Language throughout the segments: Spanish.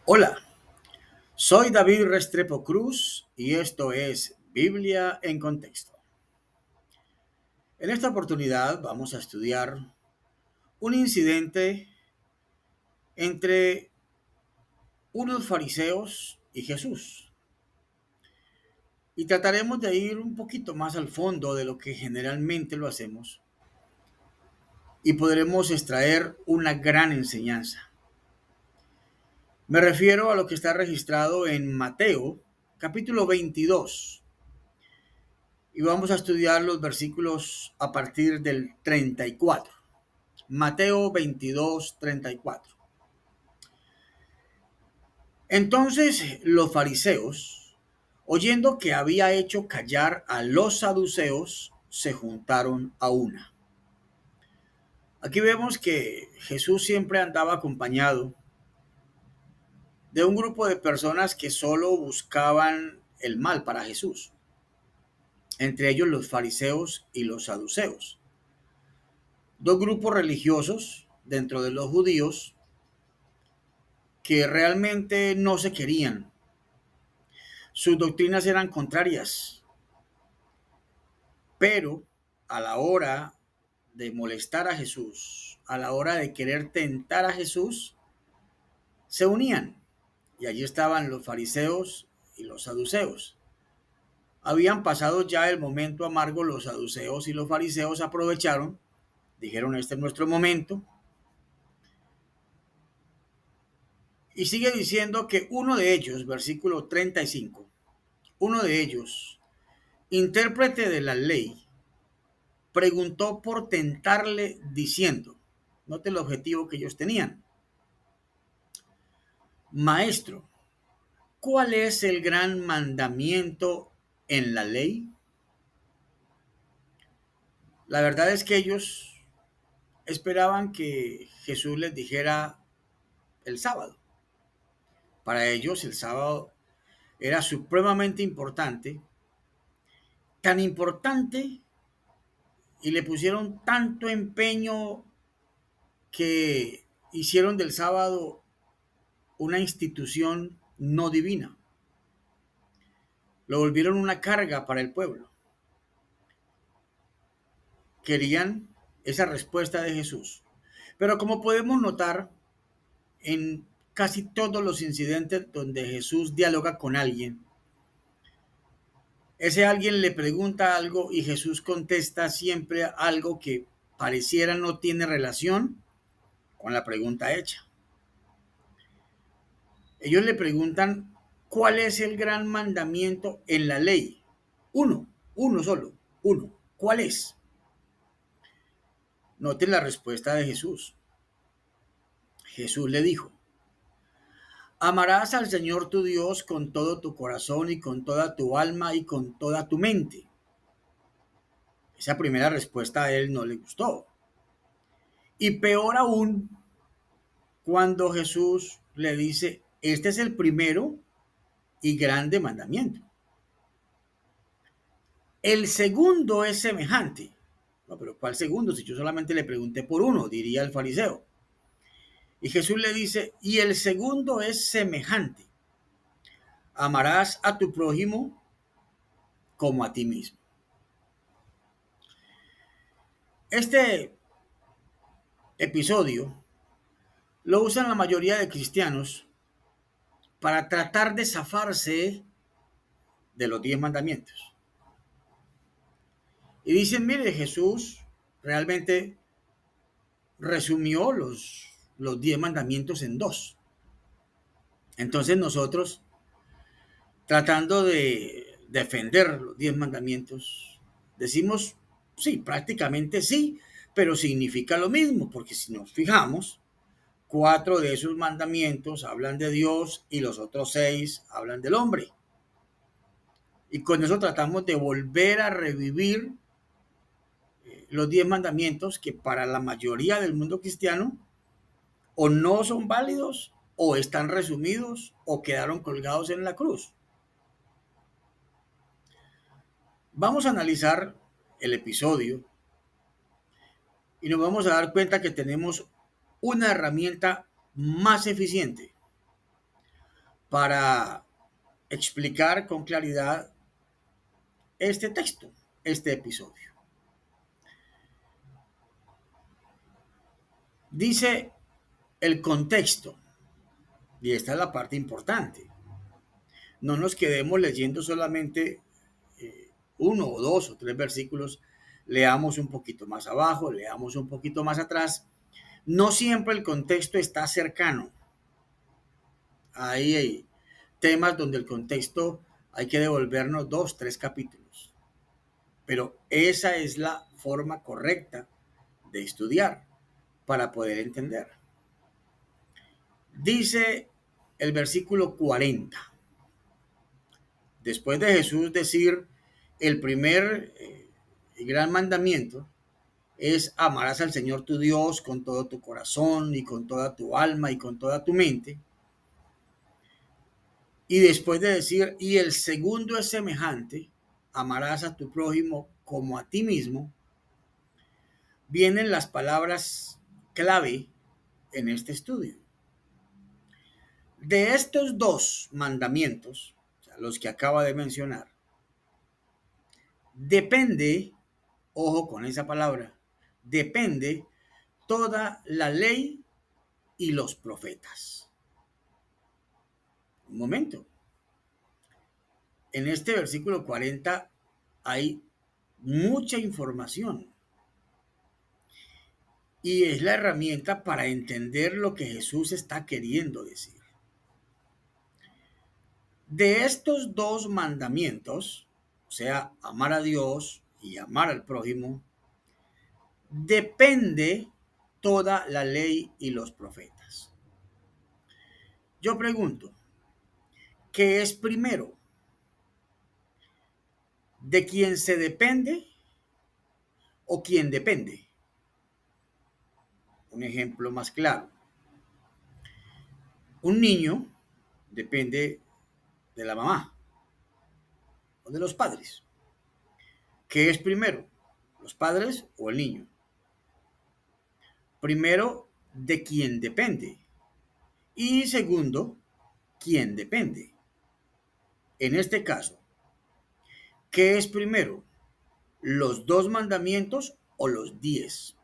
Hola, soy David Restrepo Cruz y esto es Biblia en Contexto. En esta oportunidad vamos a estudiar un incidente entre unos fariseos y Jesús. Y trataremos de ir un poquito más al fondo de lo que generalmente lo hacemos y podremos extraer una gran enseñanza. Me refiero a lo que está registrado en Mateo, capítulo 22. Y vamos a estudiar los versículos a partir del 34. Mateo 22, 34. Entonces los fariseos, oyendo que había hecho callar a los saduceos, se juntaron a una. Aquí vemos que Jesús siempre andaba acompañado de un grupo de personas que solo buscaban el mal para Jesús, entre ellos los fariseos y los saduceos, dos grupos religiosos dentro de los judíos que realmente no se querían. Sus doctrinas eran contrarias, pero a la hora de molestar a Jesús, a la hora de querer tentar a Jesús, se unían. Y allí estaban los fariseos y los saduceos. Habían pasado ya el momento amargo, los saduceos y los fariseos aprovecharon, dijeron, este es nuestro momento. Y sigue diciendo que uno de ellos, versículo 35, uno de ellos, intérprete de la ley, preguntó por tentarle diciendo, note el objetivo que ellos tenían, maestro, ¿cuál es el gran mandamiento en la ley? La verdad es que ellos esperaban que Jesús les dijera el sábado. Para ellos el sábado era supremamente importante, tan importante y le pusieron tanto empeño que hicieron del sábado una institución no divina. Lo volvieron una carga para el pueblo. Querían esa respuesta de Jesús. Pero como podemos notar en casi todos los incidentes donde Jesús dialoga con alguien, ese alguien le pregunta algo y Jesús contesta siempre algo que pareciera no tiene relación con la pregunta hecha. Ellos le preguntan, ¿cuál es el gran mandamiento en la ley? Uno solo, uno. ¿Cuál es? Noten la respuesta de Jesús. Jesús le dijo, amarás al Señor tu Dios con todo tu corazón y con toda tu alma y con toda tu mente. Esa primera respuesta a él no le gustó. Y peor aún, cuando Jesús le dice, este es el primero y grande mandamiento. El segundo es semejante. No, pero ¿cuál segundo? Si yo solamente le pregunté por uno, diría el fariseo. Y Jesús le dice, y el segundo es semejante. Amarás a tu prójimo como a ti mismo. Este episodio lo usan la mayoría de cristianos para tratar de zafarse de los 10 mandamientos. Y dicen, mire, Jesús realmente resumió los 10 mandamientos en dos. Entonces nosotros, tratando de defender los 10 mandamientos, decimos, sí, prácticamente sí, pero significa lo mismo, porque si nos fijamos, 4 de esos mandamientos hablan de Dios y los otros 6 hablan del hombre. Y con eso tratamos de volver a revivir los 10 mandamientos que para la mayoría del mundo cristiano o no son válidos o están resumidos o quedaron colgados en la cruz. Vamos a analizar el episodio y nos vamos a dar cuenta que tenemos una herramienta más eficiente para explicar con claridad este texto, este episodio. Dice el contexto, y esta es la parte importante. No nos quedemos leyendo solamente uno o dos o tres versículos, leamos un poquito más abajo, leamos un poquito más atrás. No siempre el contexto está cercano. Hay temas donde el contexto hay que devolvernos dos, tres capítulos. Pero esa es la forma correcta de estudiar para poder entender. Dice el versículo 40. Después de Jesús decir el primer gran mandamiento es amarás al Señor tu Dios con todo tu corazón y con toda tu alma y con toda tu mente. Y después de decir, y el segundo es semejante, amarás a tu prójimo como a ti mismo, vienen las palabras clave en este estudio. De estos dos mandamientos, o sea, los que acaba de mencionar, depende, ojo con esa palabra, depende toda la ley y los profetas. Un momento. En este versículo 40 hay mucha información y es la herramienta para entender lo que Jesús está queriendo decir. De estos dos mandamientos, o sea, amar a Dios y amar al prójimo, depende toda la ley y los profetas. Yo pregunto, ¿qué es primero? ¿De quién se depende o quién depende? Un ejemplo más claro. Un niño depende de la mamá o de los padres. ¿Qué es primero? ¿Los padres o el niño? Primero, de quién depende. Y segundo, quién depende. En este caso, ¿qué es primero? ¿Los dos mandamientos o los 10?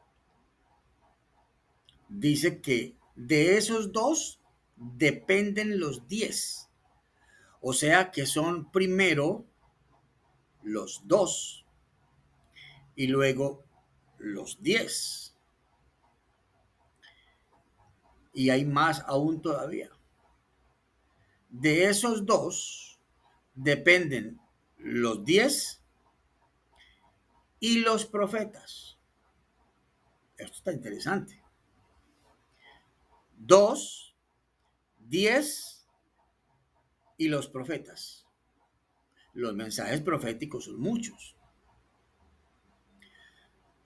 Dice que de esos dos dependen los 10. O sea que son primero los dos y luego los 10. Y hay más aún todavía. De esos dos dependen los 10 y los profetas. Esto está interesante. 2, 10 y los profetas. Los mensajes proféticos son muchos.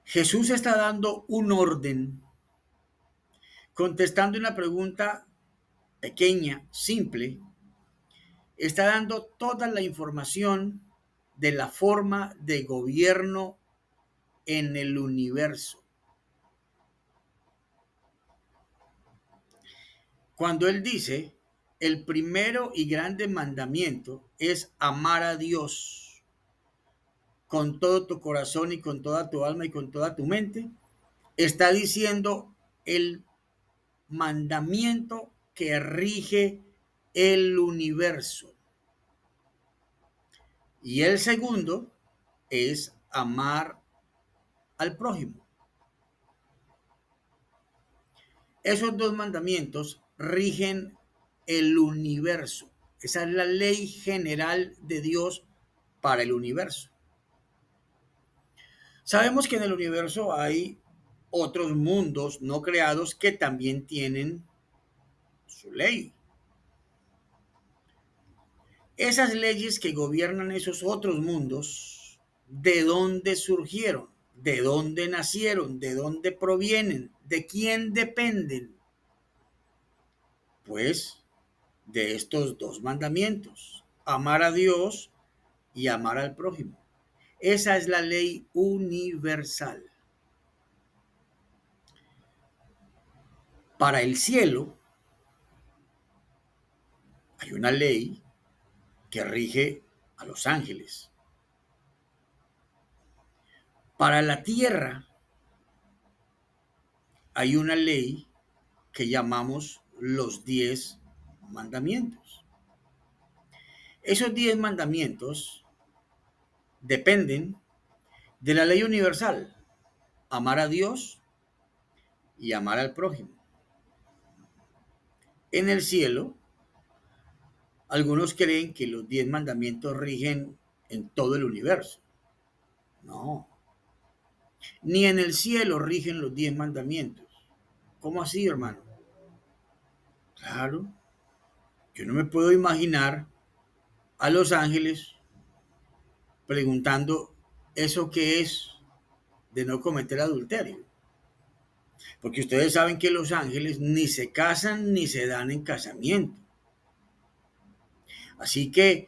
Jesús está dando un orden, contestando una pregunta pequeña, simple. Está dando toda la información de la forma de gobierno en el universo. Cuando él dice, el primero y grande mandamiento es amar a Dios con todo tu corazón y con toda tu alma y con toda tu mente, está diciendo el mandamiento que rige el universo. Y el segundo es amar al prójimo. Esos dos mandamientos rigen el universo. Esa es la ley general de Dios para el universo. Sabemos que en el universo hay otros mundos no creados que también tienen su ley. Esas leyes que gobiernan esos otros mundos, ¿de dónde surgieron? ¿De dónde nacieron? ¿De dónde provienen? ¿De quién dependen? Pues de estos dos mandamientos, amar a Dios y amar al prójimo. Esa es la ley universal. Para el cielo Hay una ley que rige a los ángeles. Para la tierra hay una ley que llamamos los 10 mandamientos. Esos 10 mandamientos dependen de la ley universal, amar a Dios y amar al prójimo. En el cielo, algunos creen que los 10 mandamientos rigen en todo el universo. No, ni en el cielo rigen los 10 mandamientos. ¿Cómo así, hermano? Claro, yo no me puedo imaginar a los ángeles preguntando eso qué es de no cometer adulterio. Porque ustedes saben que los ángeles ni se casan ni se dan en casamiento. Así que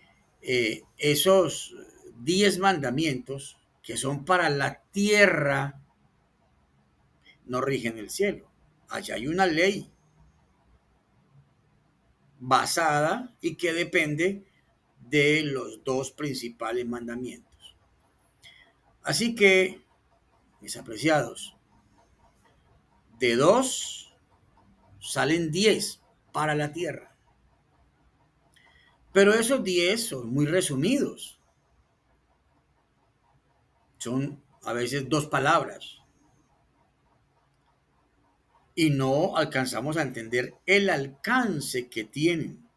esos 10 mandamientos que son para la tierra no rigen el cielo. Allá hay una ley basada y que depende de los 2 principales mandamientos. Así que, mis apreciados, de 2 salen 10 para la tierra. Pero esos 10 son muy resumidos. Son a veces 2 palabras. Y no alcanzamos a entender el alcance que tienen.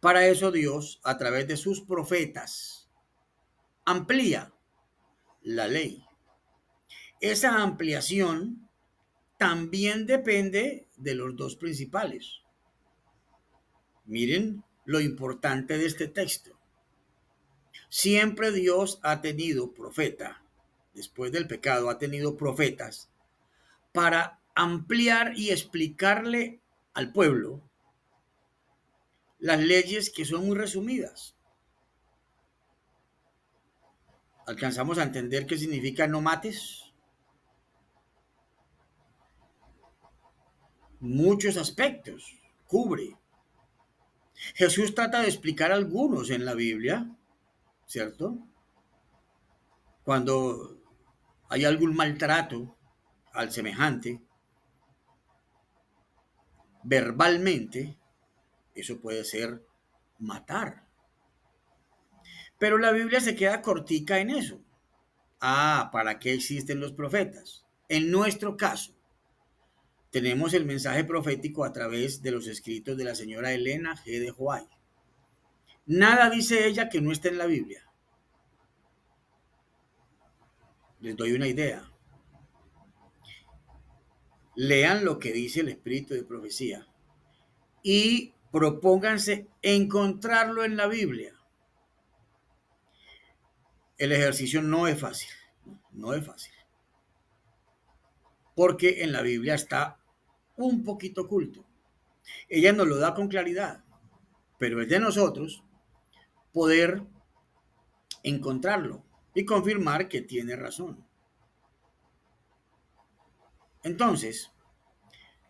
Para eso Dios, a través de sus profetas, amplía la ley. Esa ampliación también depende de los 2 principales. Miren lo importante de este texto. Siempre Dios ha tenido profeta, después del pecado ha tenido profetas para ampliar y explicarle al pueblo las leyes que son muy resumidas. ¿Alcanzamos a entender qué significa no mates? Muchos aspectos cubre. Jesús trata de explicar algunos en la Biblia, ¿cierto? Cuando hay algún maltrato al semejante, verbalmente, eso puede ser matar. Pero la Biblia se queda cortica en eso. ¿Para qué existen los profetas? En nuestro caso, tenemos el mensaje profético a través de los escritos de la señora Elena G. de White. Nada dice ella que no esté en la Biblia. Les doy una idea. Lean lo que dice el espíritu de profecía y propónganse encontrarlo en la Biblia. El ejercicio no es fácil, no es fácil. Porque en la Biblia está un poquito oculto. Ella nos lo da con claridad, pero es de nosotros poder encontrarlo y confirmar que tiene razón. Entonces,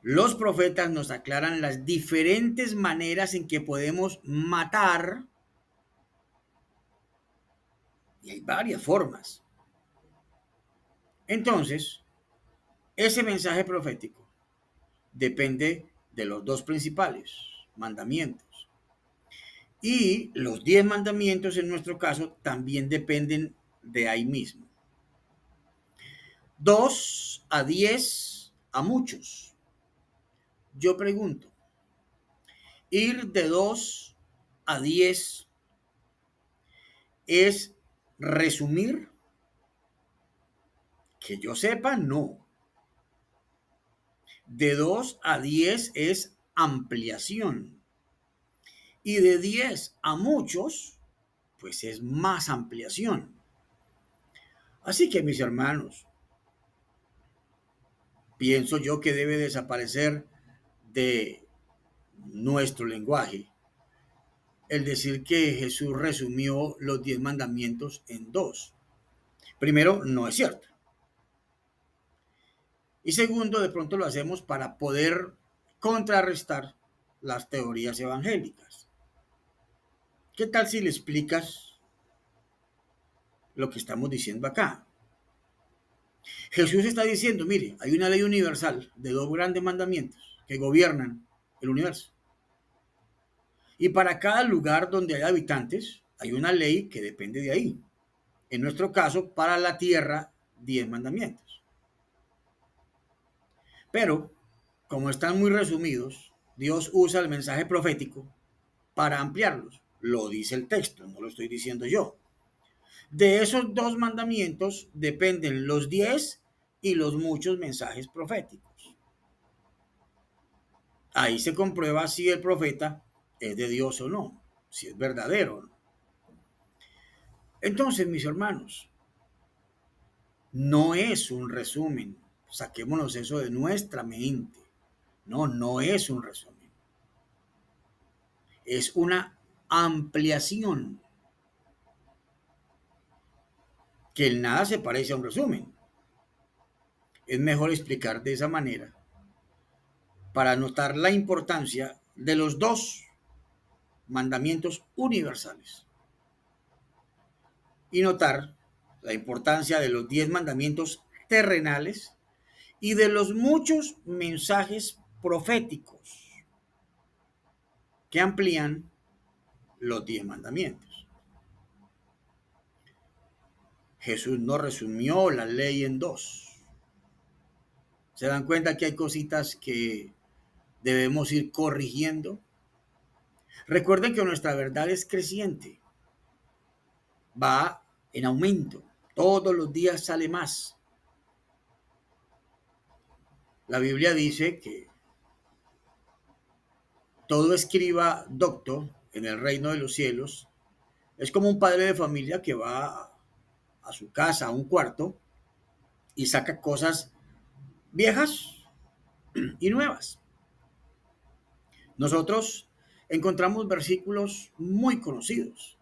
los profetas nos aclaran las diferentes maneras en que podemos matar, y hay varias formas. Entonces, ese mensaje profético depende de los 2 principales mandamientos. Y los 10 mandamientos en nuestro caso también dependen de ahí mismo. 2 a 10 a muchos. Yo pregunto, ir de 2 a 10 es resumir. Que yo sepa, no. De 2 a 10 es ampliación. Y de 10 a muchos, pues es más ampliación. Así que, mis hermanos, pienso yo que debe desaparecer de nuestro lenguaje el decir que Jesús resumió los 10 mandamientos en 2. Primero, no es cierto. Y segundo, de pronto lo hacemos para poder contrarrestar las teorías evangélicas. ¿Qué tal si le explicas lo que estamos diciendo acá? Jesús está diciendo, mire, hay una ley universal de dos grandes mandamientos que gobiernan el universo. Y para cada lugar donde hay habitantes, hay una ley que depende de ahí. En nuestro caso, para la tierra, 10 mandamientos. Pero, como están muy resumidos, Dios usa el mensaje profético para ampliarlos. Lo dice el texto, no lo estoy diciendo yo. De esos dos mandamientos dependen los 10 y los muchos mensajes proféticos. Ahí se comprueba si el profeta es de Dios o no, si es verdadero o no. Entonces, mis hermanos, no es un resumen. Saquémonos eso de nuestra mente. No, no es un resumen. Es una ampliación. Que el nada se parece a un resumen. Es mejor explicar de esa manera para notar la importancia de los dos mandamientos universales y notar la importancia de los 10 mandamientos terrenales y de los muchos mensajes proféticos que amplían los 10 mandamientos. Jesús no resumió la ley en dos. Se dan cuenta que hay cositas que debemos ir corrigiendo. Recuerden que nuestra verdad es creciente, va en aumento, todos los días sale más. La Biblia dice que todo escriba docto en el reino de los cielos es como un padre de familia que va a su casa, a un cuarto, y saca cosas viejas y nuevas. Nosotros encontramos versículos muy conocidos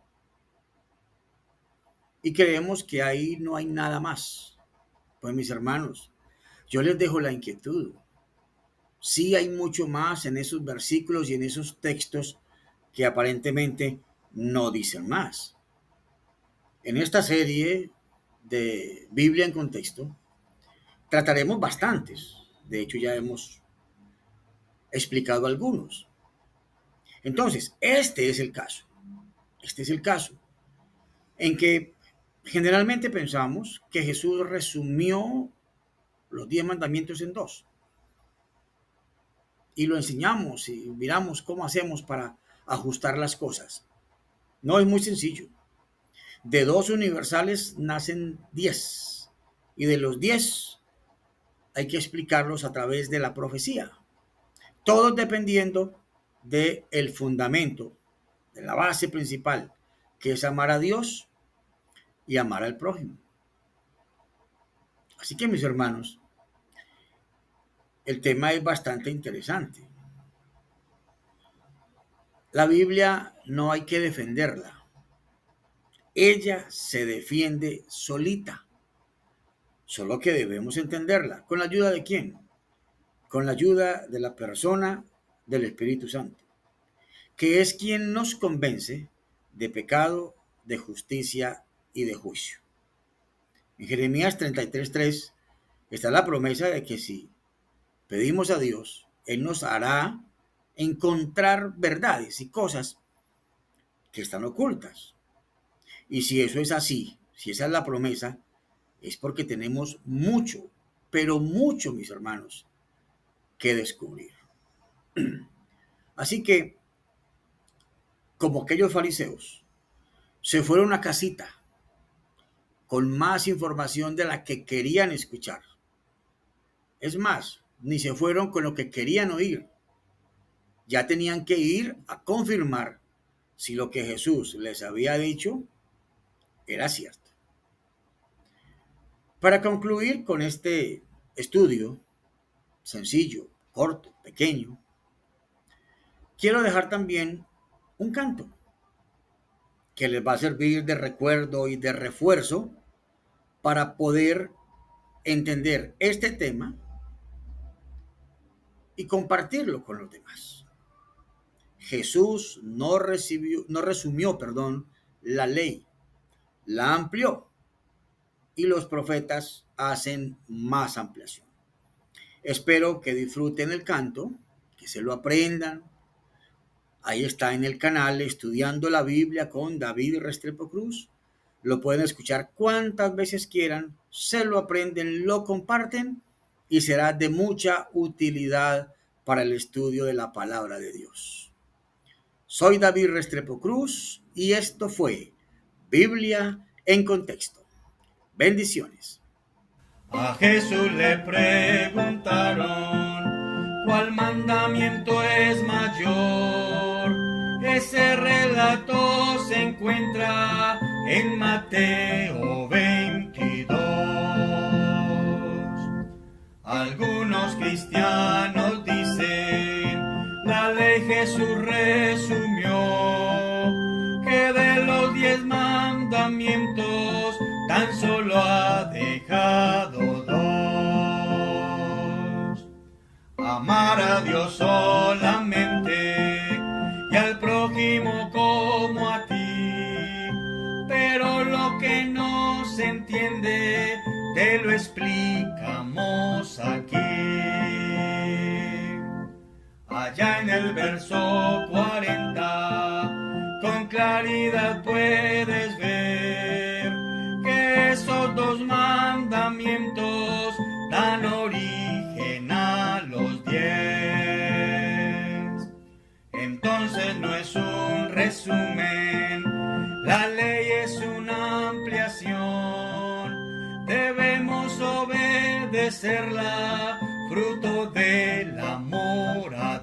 y creemos que ahí no hay nada más. Pues mis hermanos, yo les dejo la inquietud. Sí hay mucho más en esos versículos y en esos textos que aparentemente no dicen más. En esta serie de Biblia en contexto trataremos bastantes. De hecho, ya hemos explicado algunos. Entonces, este es el caso. Este es el caso en que generalmente pensamos que Jesús resumió los 10 mandamientos en dos. Y lo enseñamos y miramos cómo hacemos para ajustar las cosas. No es muy sencillo. De dos universales nacen 10. Y de los 10 hay que explicarlos a través de la profecía. Todos dependiendo del fundamento, de la base principal, que es amar a Dios y amar al prójimo. Así que mis hermanos, el tema es bastante interesante. La Biblia no hay que defenderla. Ella se defiende solita. Solo que debemos entenderla. ¿Con la ayuda de quién? Con la ayuda de la persona del Espíritu Santo, que es quien nos convence de pecado, de justicia y de juicio. En Jeremías 33:3 está la promesa de que si pedimos a Dios, Él nos hará encontrar verdades y cosas que están ocultas. Y si eso es así, si esa es la promesa, es porque tenemos mucho, pero mucho, mis hermanos, que descubrir. Así que, como aquellos fariseos, se fueron a casita con más información de la que querían escuchar. Es más, ni se fueron con lo que querían oír. Ya tenían que ir a confirmar si lo que Jesús les había dicho era cierto. Para concluir con este estudio, sencillo, corto, pequeño, quiero dejar también un canto que les va a servir de recuerdo y de refuerzo para poder entender este tema y compartirlo con los demás. Jesús no resumió, la ley, la amplió y los profetas hacen más ampliación. Espero que disfruten el canto, que se lo aprendan. Ahí está en el canal Estudiando la Biblia con David Restrepo Cruz. Lo pueden escuchar cuantas veces quieran, se lo aprenden, lo comparten y será de mucha utilidad para el estudio de la palabra de Dios. Soy David Restrepo Cruz y esto fue Biblia en Contexto. Bendiciones. A Jesús le preguntaron, ¿cuál mandamiento es mayor? Ese relato se encuentra en Mateo 22. Algunos cristianos dicen, la ley Jesús resumió, que de los 10 mandamientos tan solo ha dejado 2. Amar a Dios solamente y al prójimo como a ti. Pero lo que no se entiende te lo explicamos aquí. Allá en el verso 40 con claridad puedes ver que esos 2 mandamientos dan origen a los 10. Entonces no es un resumen, la ley es una ampliación. Debemos obedecerla, fruto del amor a